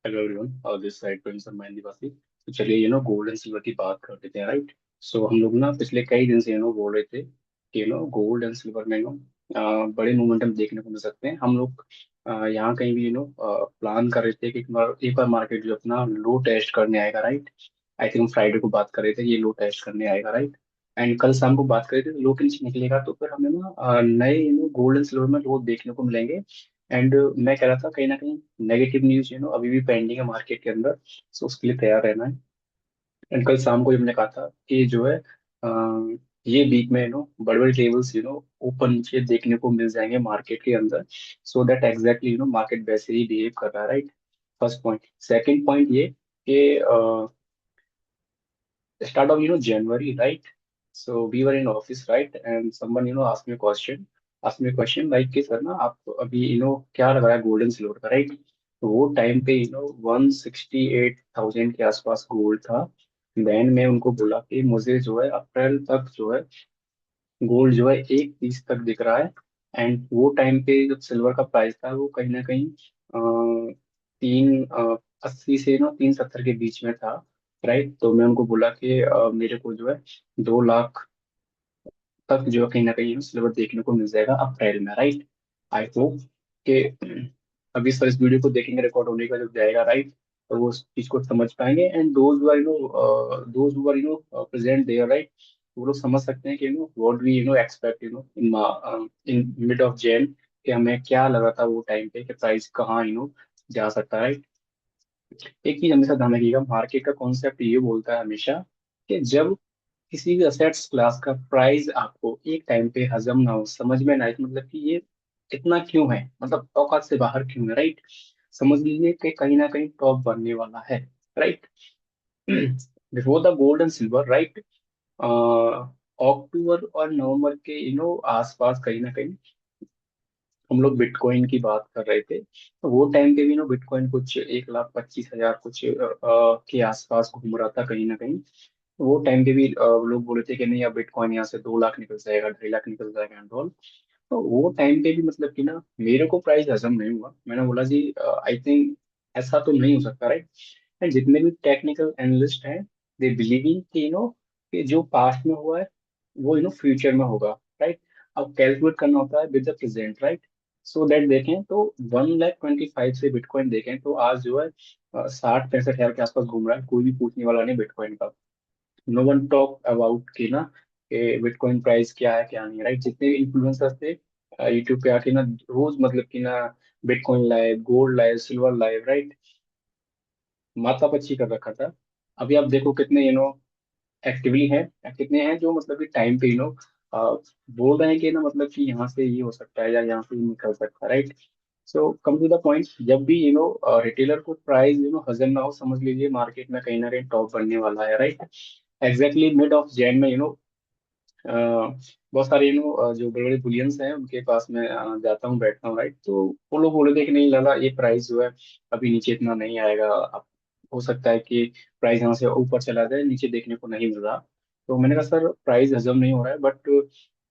Hello everyone और this side Prince और मैं निवासी। तो चलिए गोल्ड एंड सिल्वर की बात कर लेते हैं, राइट। सो हम लोग ना पिछले कई दिन से बोल रहे थे कि गोल्ड एंड सिल्वर में बड़े मोमेंटम देखने को मिल सकते हैं। हम लोग यहाँ कहीं भी प्लान कर रहे थे कि एक बार मार्केट जो अपना लो टेस्ट करने आएगा, राइट। आई थिंक फ्राइडे को बात कर रहे थे कि ये लो टेस्ट करने आएगा, राइट। एंड कल शाम को बात कर रहे थे लो के नीचे निकलेगा तो फिर हमें नए गोल्ड एंड सिल्वर में लो देखने को मिलेंगे। एंड मैं कह रहा था कहीं ना कहीं नेगेटिव न्यूज अभी भी पेंडिंग है मार्केट के अंदर। सो उसके लिए तैयार रहना है। एंड कल शाम को हमने कहा था कि जो है ये वीक में बड़े बड़े लेवल्स ऊपर नीचे देखने को मिल जाएंगे मार्केट के अंदर। सो दैट एग्जैक्टली मार्केट वैसे ही बिहेव कर रहा है, right. First point. Second point ये कि start of January, right? So we were in office, right? And someone asked me a question like कि सर ना आप अभी क्या लग रहा है गोल्डन सिल्वर का, राइट। तो वो टाइम पे 168,000 के आसपास गोल्ड था। देन मैं उनको बोला कि मुझे जो है अप्रैल तक जो है गोल्ड जो है 130 तक दिख रहा है। एंड वो टाइम पे जब सिल्वर का प्राइस था वो कहीं ना कहीं 380 से 370 के बीच में था, राइट। तो मैं उनको बोला कि मेरे को जो है 2 लाख तक जो है कहीं ना कहीं सिल्वर देखने को मिल जाएगा अप्रैल में, राइट। आई होप कि अभी सर इस वीडियो को देखेंगे रिकॉर्ड होने का जब जाएगा, राइट। तो वो उस चीज को समझ पाएंगे and those present there, right. वो लोग समझ सकते हैं कि what we expect in mid of Jan कि हमें क्या लगा था वो टाइम पे कि प्राइस कहाँ जा सकता है, right? एक चीज हमेशा ध्यान रखिएगा, मार्केट का कॉन्सेप्ट ये बोलता है हमेशा कि जब किसी भी असेट्स क्लास का प्राइस आपको एक टाइम पे हजम ना हो, समझ में ना आए, तो मतलब कि ये इतना क्यों है, मतलब औकात से बाहर क्यों है, राइट। समझ लीजिए कि कहीं ना कहीं टॉप बनने वाला है, right. Before the gold and silver, right. अक्टूबर और नवंबर के आसपास कहीं ना कहीं हम लोग बिटकॉइन की बात कर रहे थे। तो वो टाइम पे भी बिटकॉइन कुछ 1,25,000 कुछ के आसपास घूम रहा था कहीं ना कहीं। वो टाइम पे भी लोग बोले थे कि नहीं अब बिटकॉइन यहाँ से 2 लाख निकल जाएगा, 2.5 लाख निकल जाएगा एंड ऑल। तो वो टाइम पे भी मतलब कि ना मेरे को प्राइस हजम नहीं हुआ। मैंने बोला जी आई थिंक ऐसा तो नहीं हो सकता, राइट। एंड जितने भी टेक्निकल एनालिस्ट हैं दे बिलीविंग कि कि जो पास्ट में हुआ है वो फ्यूचर में होगा, राइट। अब कैलकुलेट करना होता है with the present, right. So that देखें तो 1,25,000 से बिटकॉइन देखें तो आज जो है 60-65 हजार के आसपास घूम रहा है। कोई भी पूछने वाला नहीं बिटकॉइन का। नो वन टॉक अबाउट कि ना कि बिटकॉइन प्राइस क्या है क्या नहीं, राइट। जितने भी इन्फ्लुएंसर्स थे यूट्यूब पे आके ना रोज मतलब कि ना bitcoin live, gold live, silver live, right. माथा पच्ची कर रखा था। अभी आप देखो कितने एक्टिवली हैं, कितने हैं जो मतलब कि टाइम पे बोल रहे हैं कि ना मतलब कि यहाँ से ये हो सकता है या यहाँ से ये निकल सकता है, right. So come to the point, जब भी रिटेलर को प्राइस हजम ना हो, समझ लीजिए मार्केट में कहीं ना कहीं टॉप बनने वाला है, right. Exactly mid of Jain में बहुत सारे जो बड़े बड़े बुलियंस हैं उनके पास में जाता हूँ बैठता हूँ, राइट। तो वो लोग बोले थे कि नहीं लाला ये प्राइस जो है अभी नीचे इतना नहीं आएगा। अब हो सकता है कि प्राइस यहाँ से ऊपर चला जाए, नीचे देखने को नहीं मिल रहा। तो मैंने कहा सर प्राइस हजम नहीं हो रहा है, बट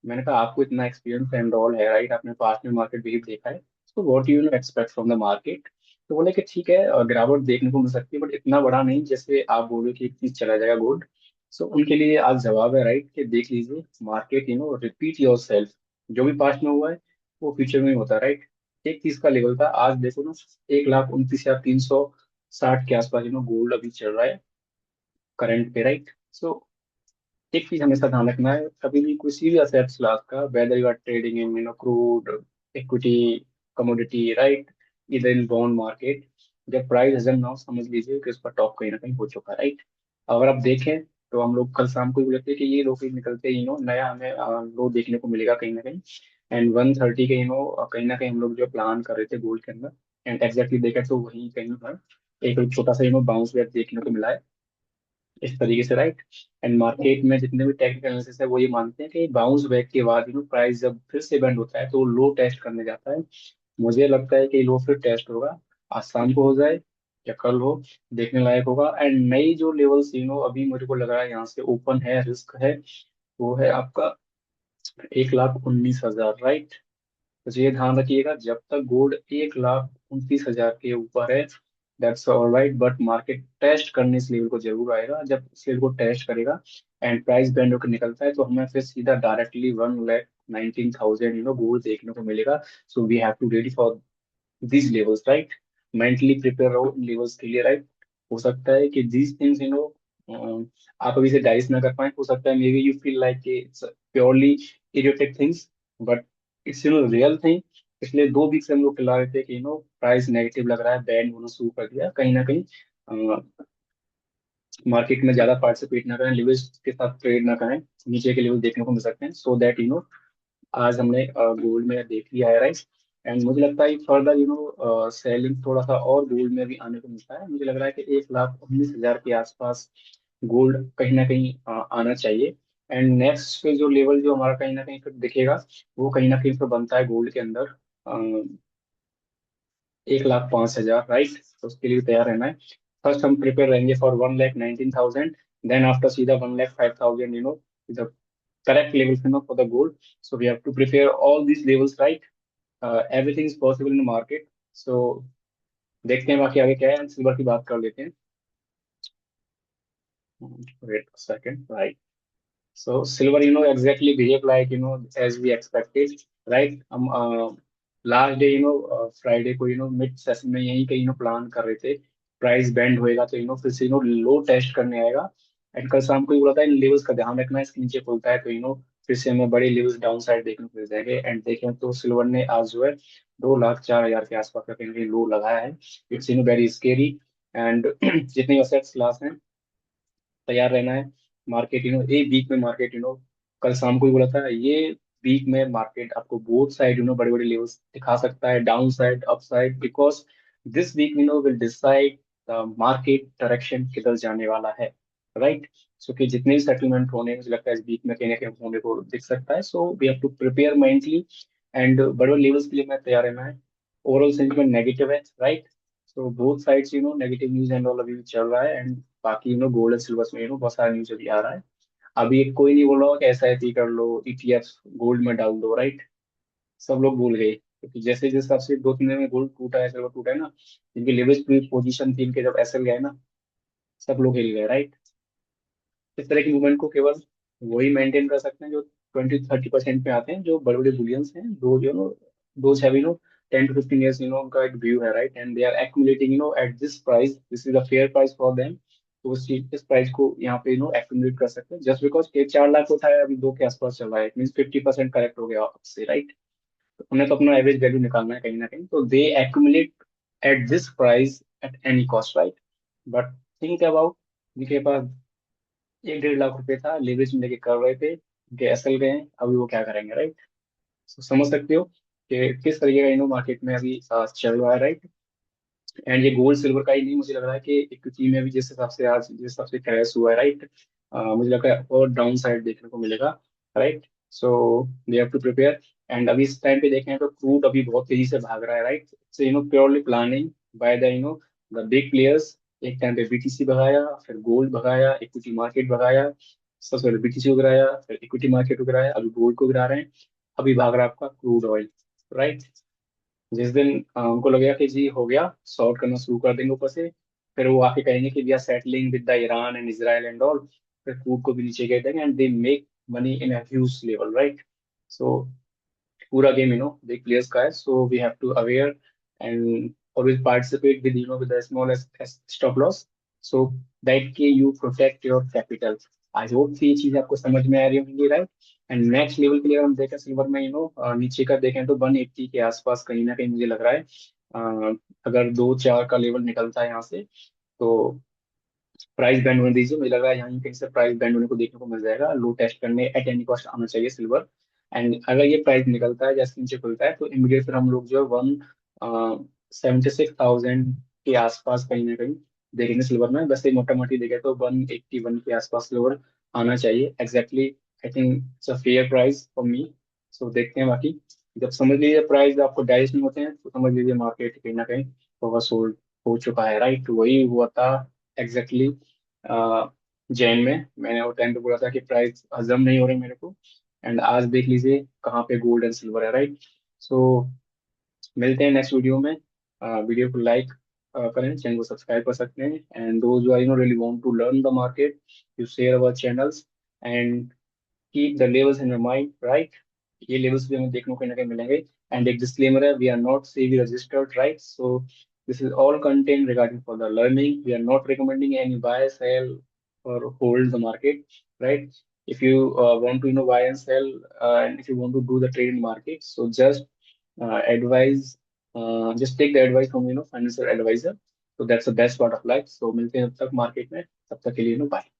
मैंने कहा आपको इतना एक्सपीरियंस एंड ऑल है, राइट। आपने पास्ट में मार्केट भी देखा है। तो what you expect from the market. तो बोले कि ठीक है गिरावट देखने को मिल सकती है बट इतना बड़ा नहीं जैसे आप बोलो कि एक चीज चला जाएगा गोल्ड। सो उनके लिए आज जवाब है, राइट, कि देख लीजिए मार्केट रिपीट योर सेल्फ। जो भी पास्ट में हुआ है वो फ्यूचर में ही होता है, राइट। एक चीज का लेवल था, आज देखो ना 1,29,360 के आसपास गोल्ड अभी चल रहा है करंट पे, राइट। सो एक चीज हमेशा ध्यान रखना है, कभी भी किसी भी असेट्स क्लास का whether you are trading in crude, equity, commodity, right, इधर इन बॉन्ड मार्केट, जब प्राइस हजम ना हो समझ लीजिए कि उसका टॉप कहीं ना कहीं हो चुका है, राइट। अगर आप देखें तो हम लोग कल शाम को ही बोले थे कि ये लो कहीं निकलते ही नया हमें लो देखने को मिलेगा कहीं ना कहीं। एंड 130 के कहीं ना कहीं हम लोग जो प्लान कर रहे थे गोल्ड के अंदर, एंड एग्जैक्टली देखा तो वहीं कहीं पर एक छोटा सा बाउंस बैक देखने को मिला है इस तरीके से, राइट। एंड मार्केट में जितने भी टेक्निकल एनालिसिस है वो ये मानते हैं कि बाउंस बैक के बाद प्राइस जब फिर से बैंड होता है तो लो टेस्ट करने जाता है। मुझे लगता है कि लो फिर टेस्ट होगा, आज शाम को हो जाए या कल हो, देखने लायक होगा। एंड नई जो लेवल्स अभी मुझे को लग रहा है यहाँ से ओपन है, रिस्क है, वो है आपका 1,19,000, राइट। तो ये ध्यान रखिएगा जब तक गोल्ड 1,29,000 के ऊपर है that's alright, but market test करने इस लेवल को जरूर आएगा। जब इस लेवल को टेस्ट करेगा एंड प्राइस बैंड होकर निकलता है, तो हमें फिर सीधा डायरेक्टली 1,19,000 गोल्ड देखने को मिलेगा। So we have to ready for these levels, right? Mentally prepare रहो इन levels के लिए, right? हो सकता है कि these things, आप अभी से डाइस ना कर पाए। हो सकता है may be you feel like it's purely idiotic things, but it's real thing. पिछले 2 वीक से हम लोग खिला रहे थे कि प्राइस नेगेटिव लग रहा है, बैंड होना शुरू कर दिया कहीं ना कहीं। मार्केट में ज्यादा पार्टिसिपेट ना करें, लेवल्स के साथ ट्रेड ना करें। नीचे के लेवल देखने को मिल सकते हैं, सो दैट आज हमने गोल्ड में देख लिया है, राइट। एंड मुझे लगता है फर्दर सेलिंग थोड़ा सा और गोल्ड में भी आने को मिलता है। मुझे लग रहा है कि 1,19,000 के आसपास गोल्ड कहीं ना कहीं आना चाहिए। एंड नेक्स्ट पे जो लेवल जो हमारा कहीं ना कहीं फिर दिखेगा, वो कहीं ना कहीं फिर बनता है गोल्ड के अंदर 1,05,000, राइट। तो उसके लिए तैयार रहना है। फर्स्ट हम प्रिपेयर रहेंगे फॉर 1,19,000, देन आफ्टर सीधा 1,05,000, the correct level for the gold. So we have to prepare all these levels, right. Everything is possible in market. So देखते हैं बाकी आगे क्या है। सिल्वर की बात कर लेते हैं। Wait second, right. So silver, exactly behave like, as we expected, right? हम लास्ट डे, फ्राइडे को, मिड सेशन में यही कहीं प्लान कर रहे थे प्राइस बैंड होएगा तो फिर से लो टेस्ट करने आएगा। एंड कल शाम को ही बोला था इन लेवल्स का ध्यान रखना है, इसके नीचे खुलता है तो फिर से हमें बड़े लेवल्स डाउन साइड देखने को मिल जाएंगे। एंड देखें तो सिल्वर ने आज जो है 2,04,000 के आसपास का कहीं लो लगाया है। It's very scary. एंड जितने असेट्स क्लास हैं, तैयार रहना है। मार्केट, एक वीक में मार्केट, कल शाम को ही बोला था, ये वीक में मार्केट आपको बोथ साइड, बड़े बड़े लेवल्स दिखा सकता है, downside upside, because this week will decide the market direction किधर जाने वाला है, राइट। सो कि जितने भी सेटलमेंट होने, मुझे लगता है इस वीक में कहीं ना कहीं होने को दिख सकता है। So we have to prepare mentally and बड़े बड़े लेवल्स के लिए मैं तैयार रहना है। ओवरऑल सेंटिमेंट नेगेटिव है, right. So both sides, negative news and all अभी भी चल रहा है। एंड बाकी गोल्ड एंड सिल्वर में बहुत सारा न्यूज अभी आ रहा है। अभी एक कोई नहीं बोल रहा हो कि SIP कर लो, ETF गोल्ड में डाल दो, राइट। सब लोग भूल गए, क्योंकि जैसे जिस हिसाब से 2-3 दिन में गोल्ड टूटा है, सिल्वर टूटा है ना, जिनकी लेवरेज पोजीशन थी, इनके जब SL गए ना, सब लोग हिल गए, राइट। इस तरह की मूवमेंट को केवल वही मेंटेन कर सकते हैं जो 20-30% पे आते हैं, जो बड़े बड़े बुलियंस हैं, दो जो नो दो हैव 10 to 15 years, उनका एक व्यू है, right. And they are accumulating at this price, this is the fair price for them. तो इस प्राइस को यहाँ पे एक्यूमुलेट कर सकते हैं, जस्ट बिकॉज 4 लाख उठाया, अभी 2 के आसपास चल रहा है, मीन 50% करेक्ट हो गया आपसे, राइट। तो उन्हें तो अपना एवरेज वैल्यू निकालना है कहीं ना कहीं, तो they accumulate at this price at any cost, right. But think about, जिनके पास 1-1.5 लाख रुपए था, लेवरेज में लेके कर रहे थे, उनके एसएल गए हैं, अभी वो क्या करेंगे, राइट। समझ सकते हो कि किस तरीके का मार्केट में अभी चल रहा है, राइट। एंड ये गोल्ड सिल्वर का ही नहीं, मुझे लग रहा है कि इक्विटी में भी जिस हिसाब से आज जिस हिसाब से क्रैश हुआ है, राइट, मुझे लग रहा है और डाउन साइड देखने को मिलेगा, right. So they have to prepare. And अभी इस टाइम पे देखें तो क्रूड अभी बहुत तेजी से भाग रहा है, right. So purely planning by the the big players. एक टाइम पे BTC भगाया, फिर गोल्ड भगाया, इक्विटी मार्केट भगाया। सबसे पहले BTC को गिराया, फिर इक्विटी मार्केट को गिराया, अभी गोल्ड को गिरा रहे हैं। अभी भाग रहा है आपका क्रूड ऑयल, राइट। जिस दिन उनको लगेगा कि जी हो गया, सॉर्ट करना शुरू कर देंगे ऊपर से, फिर वो आके कहेंगे कि we are settling with the Iran and Israel and all. फिर क्रूड को भी नीचे गिर देंगे and they make money in a huge level, right. So पूरा गेम बिग प्लेयर्स का है। So we have to aware and always participate with with a small as stop loss, so that के you protect your capital. I hope कि ये चीज आपको समझ में आ रही होंगी, राइट। एंड नेक्स्ट लेवल के लिए हम देखें सिल्वर में, नीचे का देखें तो 180 के आसपास कहीं ना कहीं मुझे लग रहा है। अगर 2-4 का लेवल निकलता है यहाँ से, तो प्राइस बैंड होने दीजिए। मुझे लग रहा है यहाँ कहीं से प्राइस बैंड होने को देखने को मिल जाएगा। लो टेस्ट करने एट एनी कॉस्ट आना चाहिए सिल्वर। एंड अगर ये प्राइस निकलता है, जैसे नीचे खुलता है, तो इमीडिएट फिर हम लोग जो है 176,000 के आसपास कहीं ना कहीं देखेंगे सिल्वर में। वैसे मोटा मोटी देखे तो 181 के आसपास सिल्वर आना चाहिए exactly. I think it's a fair price for me. So देखते हैं बाकी। जब समझ लीजिए प्राइस आपको डाइस नहीं होते हैं, तो समझ लीजिए मार्केट कहीं ना कहीं ओवर सोल्ड हो चुका है, राइट। वही हुआ था एग्जैक्टली जैन में। मैंने वो टाइम पे बोला था कि प्राइस हजम नहीं हो रहे मेरे को। एंड आज देख लीजिए कहाँ पे गोल्ड एंड सिल्वर है, राइट। सो मिलते हैं नेक्स्ट वीडियो में। वीडियो को लाइक करें, चैनल को सब्सक्राइब कर सकते हैं। And those are really want to learn the market, you share our channels and keep the levels in your mind, right. ये लेवल्स भी हमें देखने को कहीं ना कहीं मिलेंगे। एंड एक डिस्क्लेमर है, we are not SEBI registered, right. So this is all content regarding for the learning, we are not recommending any buy sell or hold the market, right? If you want to buy and sell, and if you want to do the trade in market, so advise just take the advice from financial advisor. So that's the best part of life. So मिलते हैं तब तक market में, तब तक के लिए bye.